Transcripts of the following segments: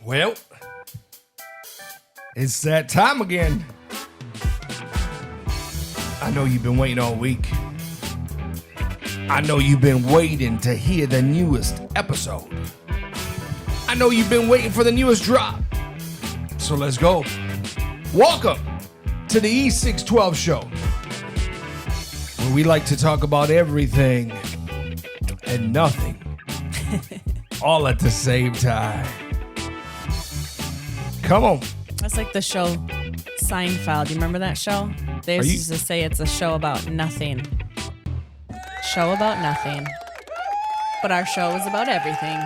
Well, it's that time again. I know you've been waiting all week. I know you've been waiting to hear the newest episode. I know you've been waiting for the newest drop. So let's go. Welcome to the E612 show, where we like to talk about everything and nothing all at the same time. Come on. That's like the show Seinfeld. You remember that show? They used to say it's a show about nothing. Show about nothing. But our show is about everything.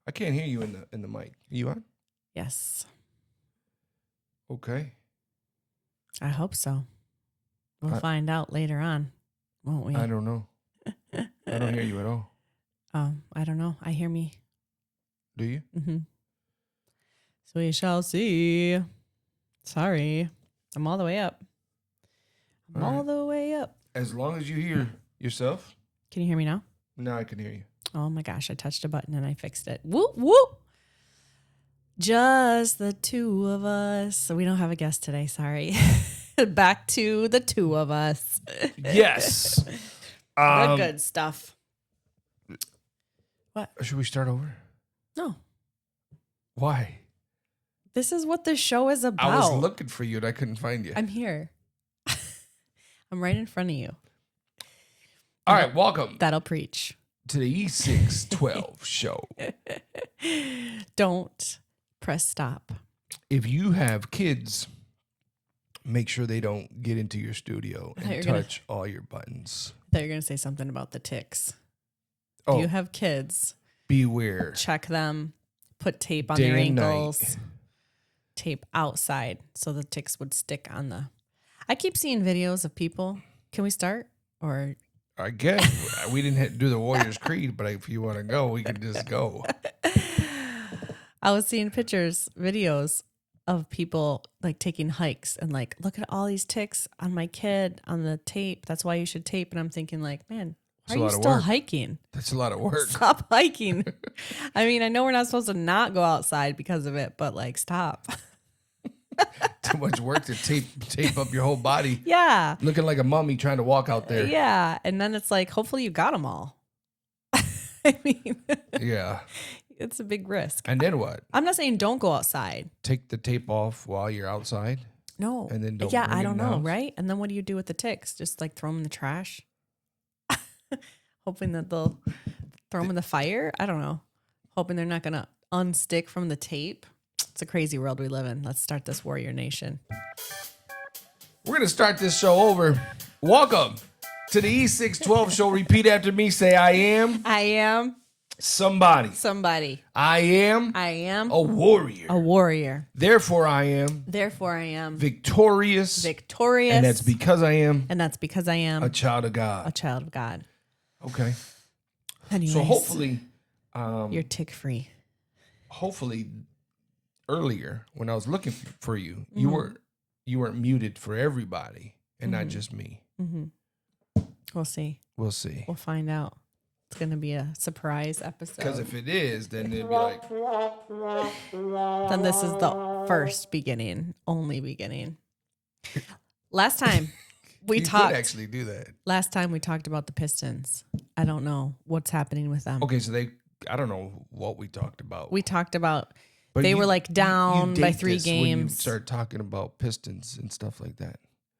I can't hear you in the mic. Are you on? Yes. Okay. I hope so. We'll find out later on, won't we? I don't know. I don't hear you at all. I don't know. I hear me. Do you? Mm-hmm. So we shall see. Sorry. I'm all the way up. All the way up. As long as you hear yourself. Can you hear me now? Now I can hear you. Oh my gosh, I touched a button and I fixed it. Whoop, whoop. Just the two of us. So we don't have a guest today, sorry. Back to the two of us. Yes. The good stuff. What? Should we start over? No. Why? This is what this show is about. I was looking for you and I couldn't find you. I'm here. I'm right in front of you. All right, welcome That'll preach. to the E612 show. Don't press stop. If you have kids, make sure they don't get into your studio and touch all your buttons. I thought you were going to say something about the ticks. Oh, If you have kids, beware. check them, put tape on Day their and ankles, night. tape outside so the ticks would stick on the... I keep seeing videos of people. Can we start? Or I guess we didn't do the Warriors Creed, but if you want to go, we can just go. I was seeing pictures, videos of people like taking hikes and like, look at all these ticks on my kid on the tape. That's why you should tape. And I'm thinking like, man, why are you still hiking? That's a lot of work. Stop hiking. I mean, I know we're not supposed to not go outside because of it, but like, stop. Too much work to tape up your whole body. Yeah. Looking like a mummy trying to walk out there. Yeah. And then it's like, hopefully you got them all. I mean, Yeah. it's a big risk. And then what? I'm not saying don't go outside. Take the tape off while you're outside? No. And then don't Yeah, bring it I don't in the know, house? right? And then what do you do with the ticks? Just like throw them in the trash? Hoping that they'll throw them in the fire? I don't know. Hoping they're not going to unstick from the tape. It's a crazy world we live in. Let's start this warrior nation. We're going to start this show over. Welcome to the E612 show. Repeat after me. Say, I am somebody. I am a warrior. A warrior. Therefore, I am Victorious. And that's because I am a child of God. A child of God. Okay. Anyways, So hopefully, you're tick free. hopefully earlier when I was looking for you, you weren't muted for everybody and not just me. We'll see. We'll see. We'll find out. It's going to be a surprise episode. Because if it is, then it'd be like, Then this is the first beginning, only beginning. Last time we you talked. could actually do that. Last time we talked about the Pistons. I don't know what's happening with them. Okay, so I don't know what we talked about. We talked about But they you- were like you down by date 3 this when you games. start talking about Pistons and stuff like that.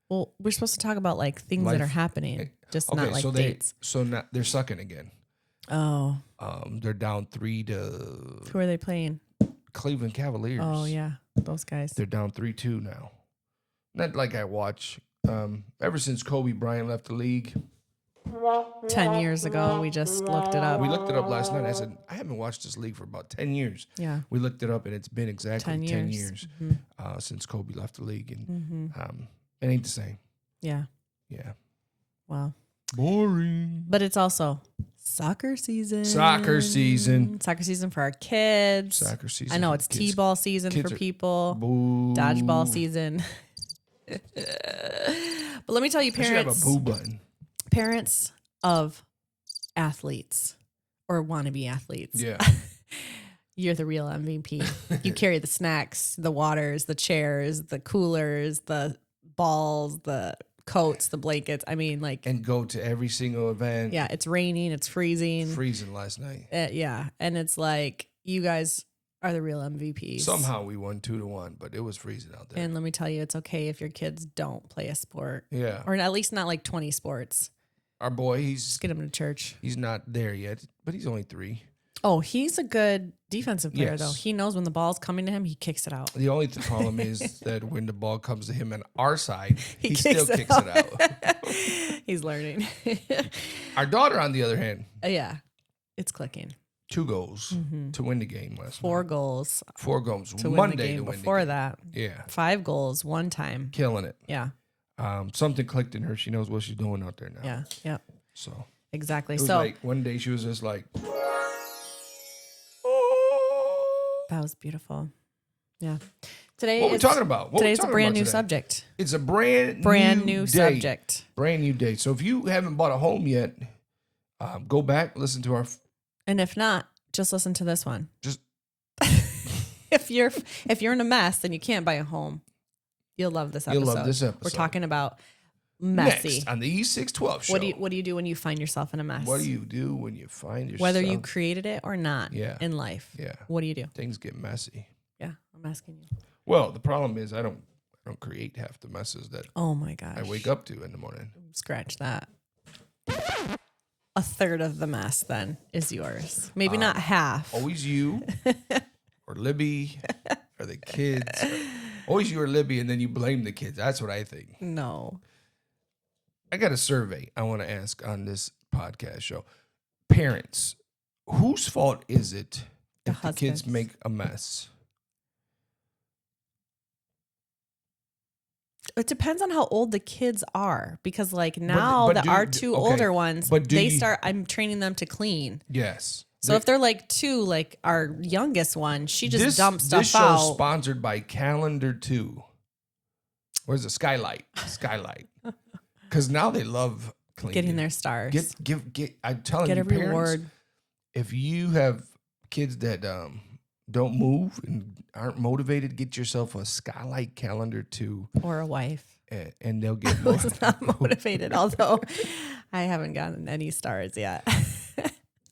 Well, we're supposed to talk about like things that are happening, just Okay, not like so dates. so now they're sucking again. Oh, They're down 3 to who are they playing? Cleveland Cavaliers. Oh yeah, those guys. They're down 3-2 now. Not like I watch. Ever since Kobe Bryant left the league, 10 years ago, we just looked it up. we looked it up last night. I said, I haven't watched this league for about 10 years. Yeah, We looked it up, and it's been exactly 10 years, Mhm. since Kobe left the league. And Mhm. it ain't the same. Yeah. Yeah. Wow. Boring. But it's also soccer season. Soccer season. Soccer season for our kids. Soccer season. I know for it's kids. T-ball season Kids for are- people. Boo. Dodgeball season. But let me tell you, I should have a parents, boo button. parents of athletes or wannabe athletes. Yeah. You're the real MVP. You carry the snacks, the waters, the chairs, the coolers, the balls, the coats, the blankets. I mean, like, And go to every single event. yeah, it's raining, it's freezing. Freezing last night. Yeah. And it's like, you guys are the real MVPs. Somehow we won 2-1, but it was freezing out there. And let me tell you, it's okay if your kids don't play a sport. Yeah. Or at least not like 20 sports. Our boy, Just get him to church. he's not there yet, but he's only 3. Oh, he's a good defensive player, Yes. though. He knows when the ball's coming to him, he kicks it out. The only problem is that when the ball comes to him on our side, he kicks still it kicks it out. He's learning. Our daughter, on the other hand, Yeah, it's clicking. 2 goals to win the game last 4 night. goals 4 goals. to win Monday the game. to win Before the game. that, Yeah. 5 goals one time. Killing it. Yeah, Something clicked in her. She knows what she's doing out there now. yeah, yeah. So Exactly. it was So like one day she was just like, that was beautiful. Yeah. Today what are we is- talking about? What Today's we a talking brand about new today? subject. It's a brand New day. subject. Brand new day. So if you haven't bought a home yet, go back, listen to our And if not, just listen to this one. just If you're in a mess and you can't buy a home, you'll love this episode. You'll love this episode. We're talking about messy. next on the E612 show. What do you do when you find yourself in a mess? What do you do when you find yourself? Whether you created it or not Yeah. in life. Yeah. What do you do? Things get messy. Yeah, I'm asking you. Well, the problem is I don't create half the messes that Oh my gosh. I wake up to in the morning. Scratch that. A third of the mess then is yours. Maybe not half. Always you or Libby or the kids. Always you or Libby, and then you blame the kids. That's what I think. No. I got a survey I want to ask on this podcast show. Parents, whose fault is it if the kids husband's. make a mess? It depends on how old the kids are, because like now but our 2 okay, older ones, but do you- I'm training them to clean. Yes. So if they're like 2, like our youngest one, she just dumps This stuff show's out. sponsored by Calendar 2. Where's the Skylight? Skylight. Because now they love cleaning. Getting their stars. Get. I'm telling Get you, a parents, reward. if you have kids that don't move and aren't motivated, get yourself a Skylight Calendar 2, Or a wife. and they'll get Who's not motivated, although I haven't gotten any stars yet.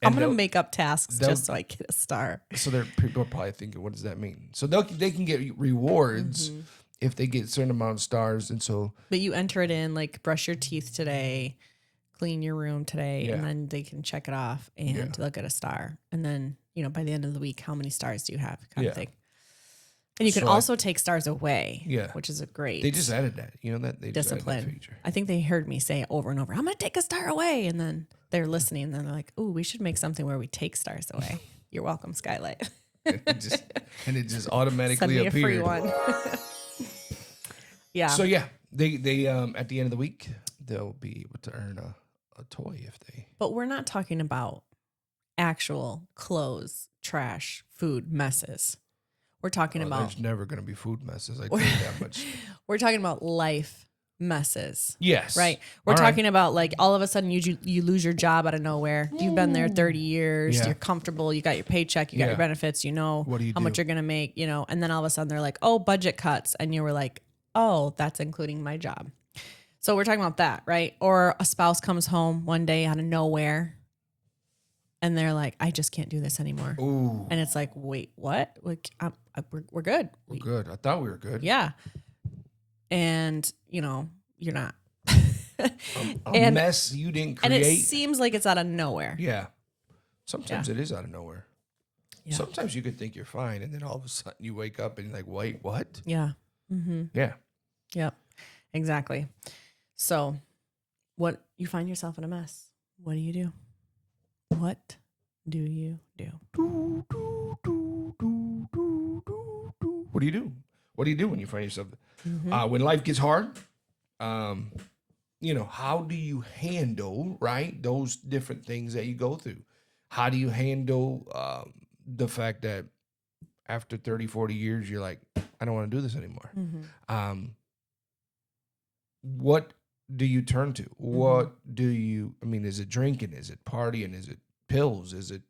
I'm going to make up tasks just so I get a star. So people are probably thinking, what does that mean? So they can get rewards if they get a certain amount of stars, and so But you enter it in, like brush your teeth today, clean your room today, Yeah. and then they can check it off and they'll get a star. And then, by the end of the week, how many stars do you have kind of thing. And you can So also take stars away, Yeah. which is a great they just added that. You know that they just added that discipline. feature. I think they heard me say it over and over, I'm going to take a star away. And then they're listening and then they're like, ooh, we should make something where we take stars away. You're welcome, Skylight. And it just Send automatically me a free appeared. one. Yeah. So yeah, they at the end of the week they'll be able to earn a toy if they. But we're not talking about actual clothes, trash, food messes. We're talking about There's never going to be food messes. I tell you that much. we're talking about life messes. Yes. Right. We're All right. talking about like all of a sudden you lose your job out of nowhere. You've been there 30 years. Yeah. You're comfortable. You got your paycheck. You got Yeah. your benefits. You know What do you how much do? you're going to make, and then all of a sudden they're like, oh, budget cuts. And you were like, oh, that's including my job. So we're talking about that, right? Or a spouse comes home one day out of nowhere and they're like, I just can't do this anymore. Ooh, And it's like, wait, what? Like, we're good. we're good. I thought we were good. Yeah. And, you're not. A And- mess you didn't And create. it seems like it's out of nowhere. Yeah. Sometimes it is out of nowhere. Yeah. Sometimes you could think you're fine, and then all of a sudden you wake up and you're like, wait, what? Yeah. Mm-hmm. Yeah. Yep. Exactly. So what you find yourself in a mess. What do you do? What do you do? What do you do? What do you do when you find yourself? When life gets hard, how do you handle, right, those different things that you go through? How do you handle the fact that after 30, 40 years, you're like, I don't want to do this anymore? What do you turn to? What do you, is it drinking? Is it partying? Is it pills? Is it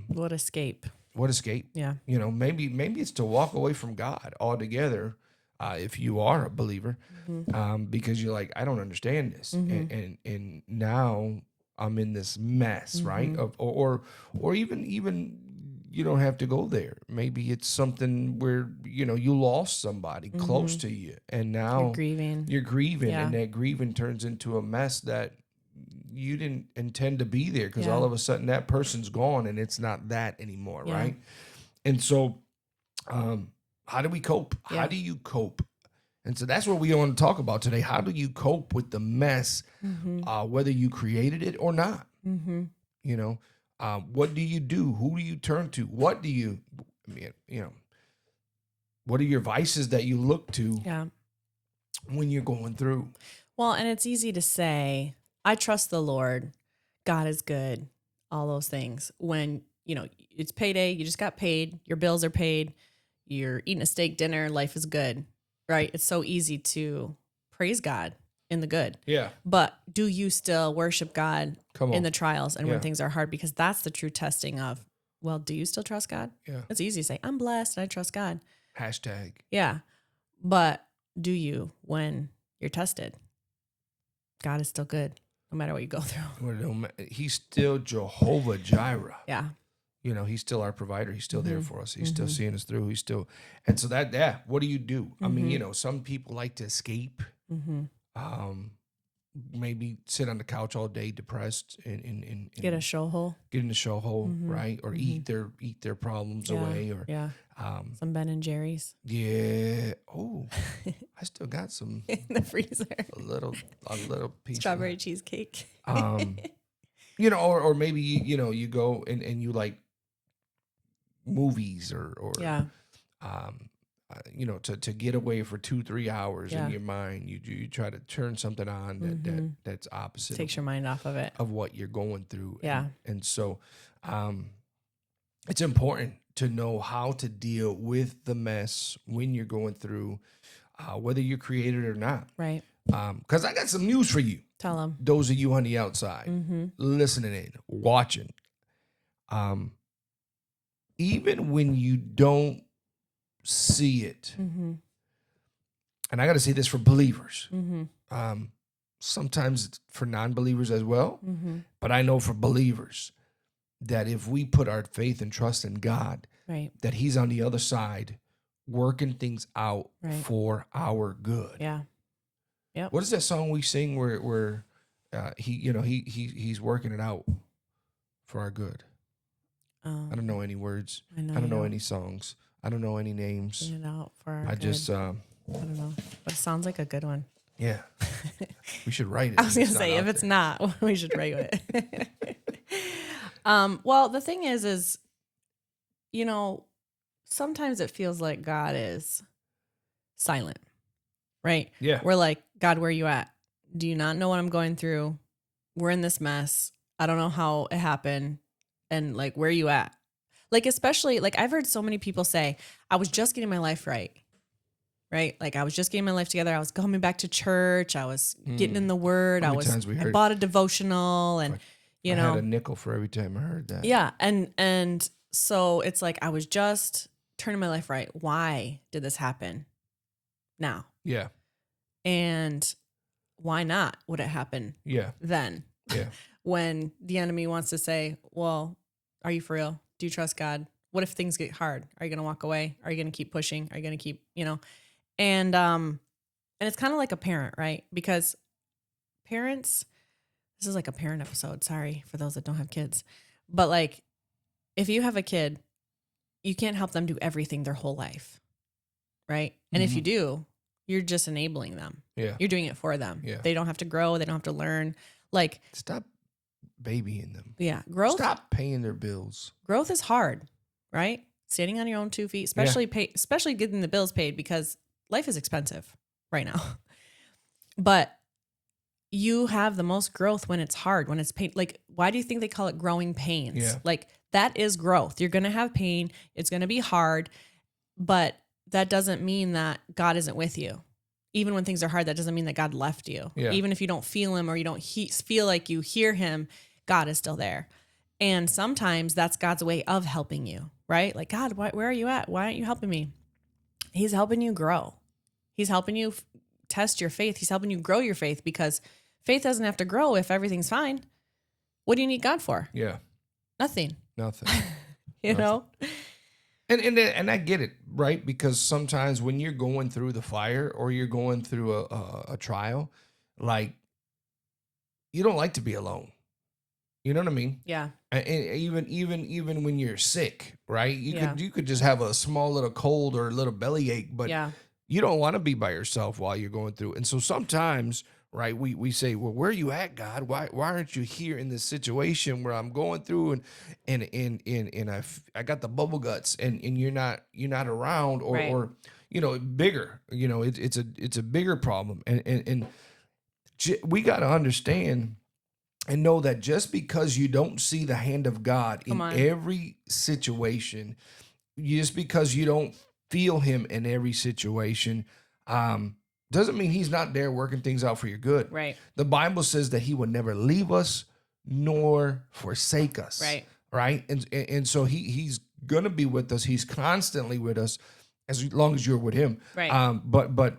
What escape? What escape? Yeah. You know, maybe it's to walk away from God altogether, if you are a believer, because you're like, I don't understand this, and now I'm in this mess, right? Or even you don't have to go there. Maybe it's something where you lost somebody close to you, and now You're grieving. Yeah. and that grieving turns into a mess that you didn't intend to be there, because Yeah. all of a sudden that person's gone and it's not that anymore, Yeah. right? And so, how do we cope? Yeah. How do you cope? And so that's what we want to talk about today. How do you cope with the mess, whether you created it or not? You know, what do you do? Who do you turn to? What do you, what are your vices that you look to Yeah. when you're going through? Well, and it's easy to say, I trust the Lord. God is good. All those things. When, it's payday, you just got paid, your bills are paid, you're eating a steak dinner, life is good, right? It's so easy to praise God in the good. Yeah. But do you still worship God Come on. in the trials and Yeah. when things are hard? Because that's the true testing of, well, do you still trust God? Yeah. It's easy to say, I'm blessed and I trust God. Hashtag. Yeah. But do you when you're tested? God is still good no matter what you go through. He's still Jehovah Jireh. Yeah. He's still our provider. He's still there for us. He's still seeing us through. He's still, and so what do you do? I mean, some people like to escape, maybe sit on the couch all day depressed and Get a show hole. get in the show hole, right? Or eat their problems away, or some Ben and Jerry's yeah. Oh, I still got some in the freezer. a little piece. Strawberry cheesecake. Or maybe you go and you like movies or to get away for 2-3 hours in your mind. You try to turn something on that's opposite. Takes your mind off of it. Of what you're going through. Yeah. And so it's important to know how to deal with the mess when you're going through, whether you're created or not. Right. Because I got some news for you. Tell them. Those of you on the outside, listening in, watching. Even when you don't see it, and I got to say this for believers, sometimes it's for non-believers as well, but I know for believers that if we put our faith and trust in God, right, that He's on the other side working things out for our good. Yeah. Yep. What is that song we sing where he's working it out for our good? I don't know any words. I don't know any songs. I don't know any names. Working it out for our good. I don't know, but it sounds like a good one. Yeah. We should write it. I was going to say, if it's not, we should write it. Well, the thing is, sometimes it feels like God is silent, right? Yeah. We're like, God, where are you at? Do you not know what I'm going through? We're in this mess. I don't know how it happened. And like, where are you at? Like, especially, like, I've heard so many people say, I was just getting my life right? Like, I was just getting my life together. I was coming back to church. I was getting in the Word. I bought a devotional, and I had a nickel for every time I heard that. Yeah, and so it's like I was just turning my life right. Why did this happen now? Yeah. And why not would it happen? Yeah. Then. Yeah. When the enemy wants to say, well, are you for real? Do you trust God? What if things get hard? Are you going to walk away? Are you going to keep pushing? Are you going to keep, and it's kind of like a parent, right? Because parents, this is like a parent episode. Sorry for those that don't have kids, but like, if you have a kid, you can't help them do everything their whole life. Right. And if you do, you're just enabling them. Yeah. You're doing it for them. Yeah. They don't have to grow. They don't have to learn. Like, stop babying them. Yeah. Growth. Stop paying their bills. Growth is hard, right? Standing on your own 2 feet, especially getting the bills paid, because life is expensive right now. But you have the most growth when it's hard, when it's pain. Like, why do you think they call it growing pains? Yeah. Like, that is growth. You're going to have pain. It's going to be hard, but that doesn't mean that God isn't with you. Even when things are hard, that doesn't mean that God left you. Yeah. Even if you don't feel Him or you don't feel like you hear Him, God is still there. And sometimes that's God's way of helping you, right? Like, God, where are you at? Why aren't you helping me? He's helping you grow. He's helping you test your faith. He's helping you grow your faith, because faith doesn't have to grow if everything's fine. What do you need God for? Yeah. Nothing. Nothing. You know? And I get it, right? Because sometimes when you're going through the fire or you're going through a trial, like, you don't like to be alone. You know what I mean? Yeah. And even when you're sick, right? Yeah. You could just have a small little cold or a little belly ache, but Yeah. you don't want to be by yourself while you're going through. And so sometimes, right, we say, well, where are you at, God? Why aren't you here in this situation where I'm going through and I got the bubble guts and you're not around, or Right. or bigger, it's a bigger problem. And we got to understand and know that just because you don't see the hand of God in every situation, just because you don't feel him in every situation, doesn't mean he's not there working things out for your good. Right. The Bible says that he will never leave us nor forsake us. Right. Right. And so he's going to be with us. He's constantly with us as long as you're with him. Right. But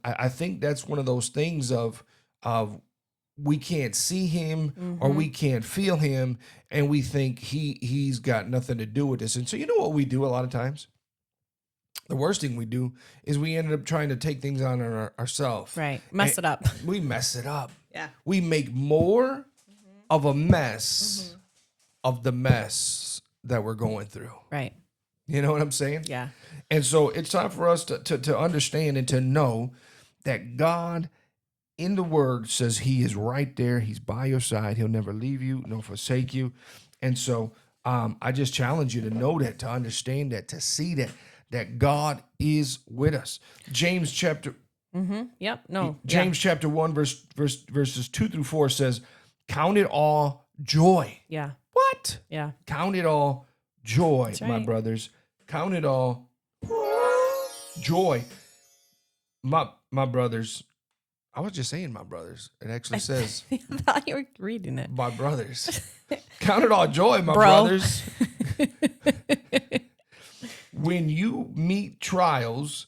I think that's one of those things of we can't see him or we can't feel him, and we think he's got nothing to do with this. And so you know what we do a lot of times? The worst thing we do is we ended up trying to take things on ourselves. Right. Mess it up. We mess it up. Yeah. We make more of a mess of the mess that we're going through. Right. You know what I'm saying? Yeah. And so it's time for us to understand and to know that God in the word says he is right there. He's by your side. He'll never leave you nor forsake you. And so I just challenge you to know that, to understand that, to see that God is with us. James chapter Yep. No. James chapter 1 verses 2-4 says, "Count it all joy." Yeah. What? Yeah. Count it all joy, That's my right. brothers. Count it all joy. My brothers. I was just saying my brothers. It actually says I thought you were reading it. my brothers. Count it all joy, my Bro. brothers. When you meet trials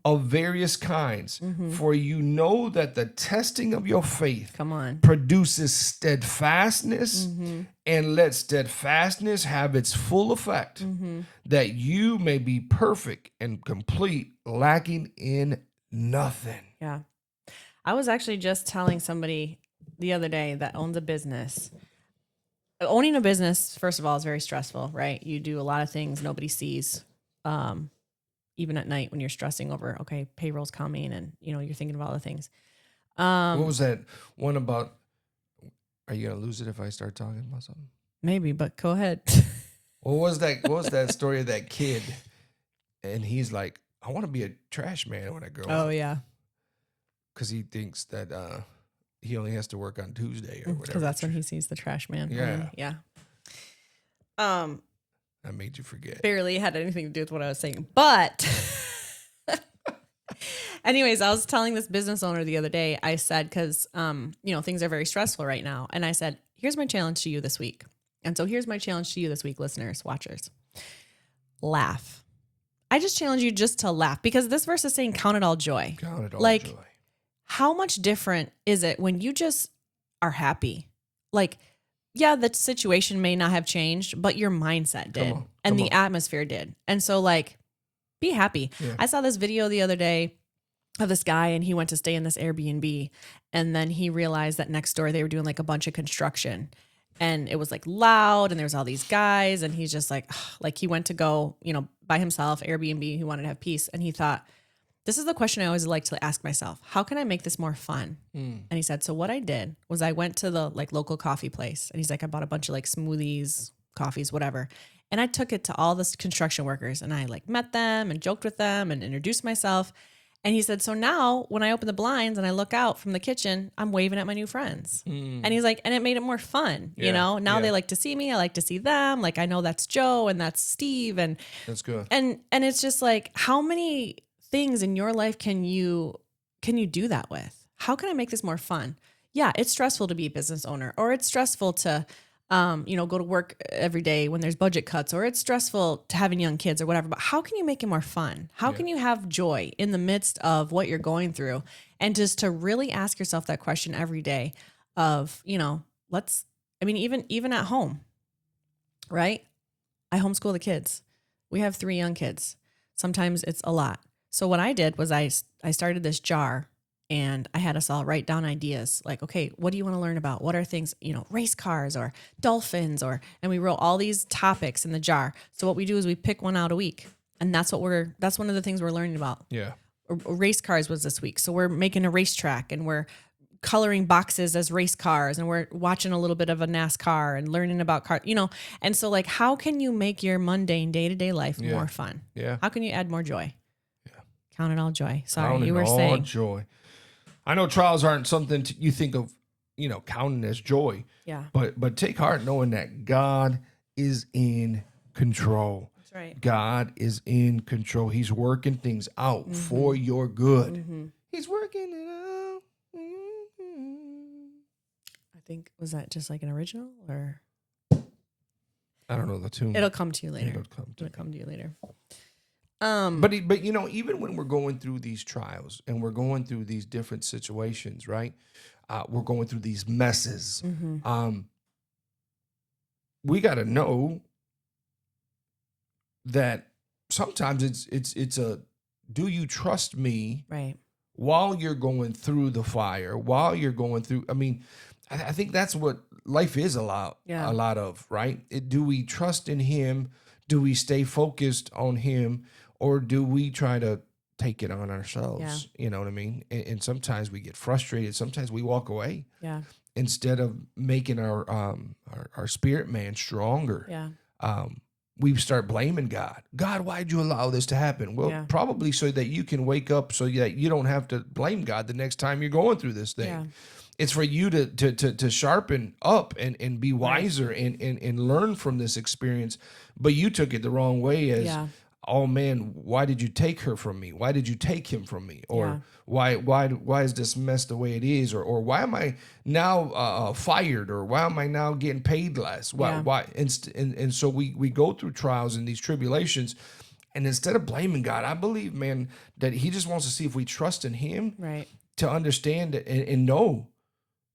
of various kinds, for you know that the testing of your faith Come on. produces steadfastness, and let steadfastness have its full effect, that you may be perfect and complete, lacking in nothing. Yeah. I was actually just telling somebody the other day that owns a business. Owning a business, first of all, is very stressful, right? You do a lot of things nobody sees. Even at night when you're stressing over, okay, payroll's coming, and you're thinking of all the things. What was that one about? Are you gonna lose it if I start talking about something? Maybe, but go ahead. What was that story of that kid? And he's like, I want to be a trash man when I grow up. Oh yeah, because he thinks that he only has to work on Tuesday or whatever. because that's when he sees the trash man. Yeah. Yeah. I made you forget. Barely had anything to do with what I was saying, but anyways, I was telling this business owner the other day. I said, because things are very stressful right now, and I said, here's my challenge to you this week. And so here's my challenge to you this week, listeners, watchers. Laugh. I just challenge you just to laugh, because this verse is saying count it all joy. Count it all like, joy. How much different is it when you just are happy? Like, yeah, the situation may not have changed, but your mindset did. And the atmosphere did. And so, like, be happy. Yeah. I saw this video the other day of this guy, and he went to stay in this Airbnb, and then he realized that next door they were doing like a bunch of construction, and it was like loud, and there was all these guys, and he's just like he went to go, by himself, Airbnb. He wanted to have peace, and he thought, this is the question I always like to ask myself. How can I make this more fun? And he said, so what I did was I went to the like local coffee place, and he's like, I bought a bunch of like smoothies, coffees, whatever. And I took it to all the construction workers, and I like met them and joked with them and introduced myself. And he said, so now when I open the blinds and I look out from the kitchen, I'm waving at my new friends. And he's like, and it made it more fun. Now they like to see me. I like to see them. Like, I know that's Joe and that's Steve. And that's good. And it's just like, how many things in your life can you do that with? How can I make this more fun? Yeah, it's stressful to be a business owner, or it's stressful to go to work every day when there's budget cuts or it's stressful to having young kids or whatever. But how can you make it more fun? How can you have joy in the midst of what you're going through? And just to really ask yourself that question every day of, even at home, right? I homeschool the kids. We have 3 young kids. Sometimes it's a lot. So what I did was I started this jar and I had us all write down ideas like, okay, what do you want to learn about? What are things, race cars or dolphins and we wrote all these topics in the jar. So what we do is we pick one out a week. And that's one of the things we're learning about. Yeah. Race cars was this week. So we're making a racetrack and we're coloring boxes as race cars and we're watching a little bit of a NASCAR and learning about cars, And so like, how can you make your mundane day-to-day life more fun? Yeah. How can you add more joy? Yeah. Count it all joy. Sorry, Count you were all saying. Joy. I know trials aren't something you think of, counting as joy. Yeah. But take heart knowing that God is in control. That's right. God is in control. He's working things out for your good. Mm-hmm. He's working it out. Mm-hmm. I think, was that just like an original or? I don't know the tune. It'll come to you later. It'll come to you later. But even when we're going through these trials and we're going through these different situations, right? We're going through these messes. Mm-hmm. We got to know that sometimes it's a, do you trust me? Right. While you're going through the fire, while you're going through, I think that's what life is a lot of, right? Do we trust in him? Do we stay focused on him? Or do we try to take it on ourselves? Yeah. You know what I mean? And sometimes we get frustrated. Sometimes we walk away. Yeah. Instead of making our spirit man stronger. Yeah. We start blaming God. God, why'd you allow this to happen? Well, probably so that you can wake up so that you don't have to blame God the next time you're going through this thing. Yeah. It's for you to sharpen up and be wiser and learn from this experience. But you took it the wrong way as, oh man, why did you take her from me? Why did you take him from me? Or why is this mess the way it is? Or why am I now fired? Or why am I now getting paid less? Why? And so we go through trials and these tribulations. And instead of blaming God, I believe, man, that he just wants to see if we trust in him to understand and know,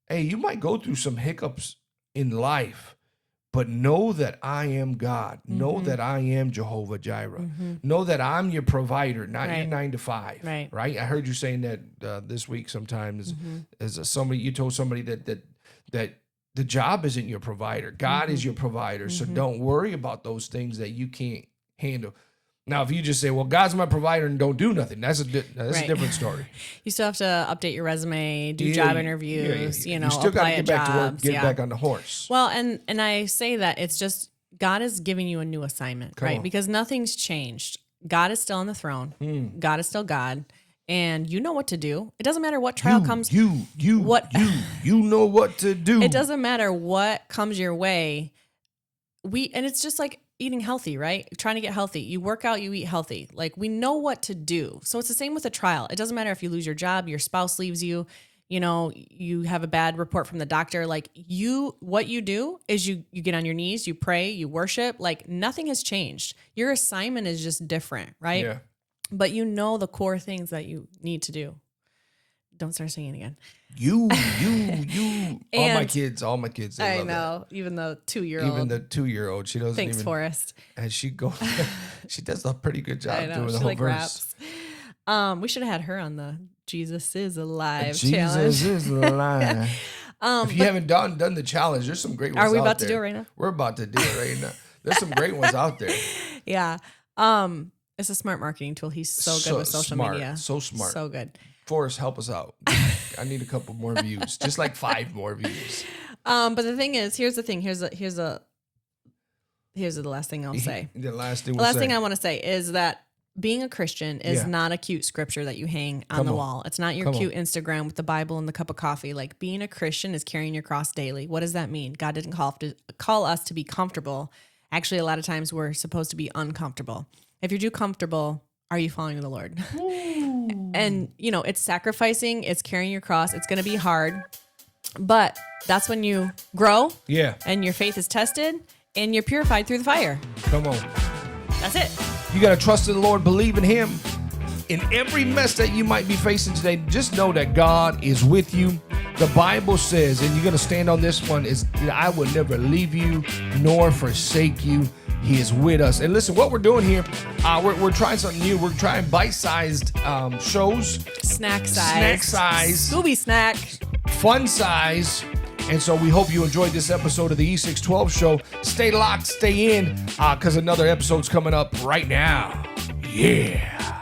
hey, you might go through some hiccups in life, but know that I am God. Mm-hmm. Know that I am Jehovah Jireh. Mm-hmm. Know that I'm your provider, not your 9 to 5. Right? I heard you saying that this week sometimes as somebody, you told somebody that the job isn't your provider. God is your provider. So don't worry about those things that you can't handle. Now, if you just say, well, God's my provider and don't do nothing, that's a different story. You still have to update your resume, do job interviews, you still got to get back to work, get back on the horse. Well, and I say that it's just God is giving you a new assignment, right? Because nothing's changed. God is still on the throne. God is still God. And you know what to do. It doesn't matter what trial comes. You know what to do. It doesn't matter what comes your way. And it's just like eating healthy, right? Trying to get healthy. You work out, you eat healthy. Like we know what to do. So it's the same with a trial. It doesn't matter if you lose your job, your spouse leaves you, you have a bad report from the doctor. Like what you do is you get on your knees, you pray, you worship. Like nothing has changed. Your assignment is just different, right? Yeah. But you know the core things that you need to do. Don't start singing again. You. all my kids. I know. Even the 2-year-old. She doesn't Thanks, Forrest. And she does a pretty good job doing the whole verse. Raps. We should have had her on the Jesus is Alive challenge. Jesus is alive. If you haven't done the challenge, there's some great ones out there. Are we about to do it right now? We're about to do it right now. There's some great ones out there. Yeah. It's a smart marketing tool. He's so good with social media. So smart. So good. Forrest, help us out. I need a couple more views, just like 5 more views. But the thing is, here's the thing. Here's the last thing I'll say. The last thing I want to say is that being a Christian is not a cute scripture that you hang on the wall. It's not your cute Instagram with the Bible and the cup of coffee. Like being a Christian is carrying your cross daily. What does that mean? God didn't call us to be comfortable. Actually, a lot of times we're supposed to be uncomfortable. If you're too comfortable, are you following the Lord? And, it's sacrificing. It's carrying your cross. It's going to be hard. But that's when you grow. Yeah. And your faith is tested and you're purified through the fire. Come on. That's it. You got to trust in the Lord, believe in him. In every mess that you might be facing today, just know that God is with you. The Bible says, and you're going to stand on this one, is I will never leave you nor forsake you. He is with us. And listen, what we're doing here, we're trying something new. We're trying bite-sized shows. Snack size. Snack size. Scooby snack. Fun size. And so we hope you enjoyed this episode of the E612 show. Stay locked, stay in, because another episode's coming up right now. Yeah.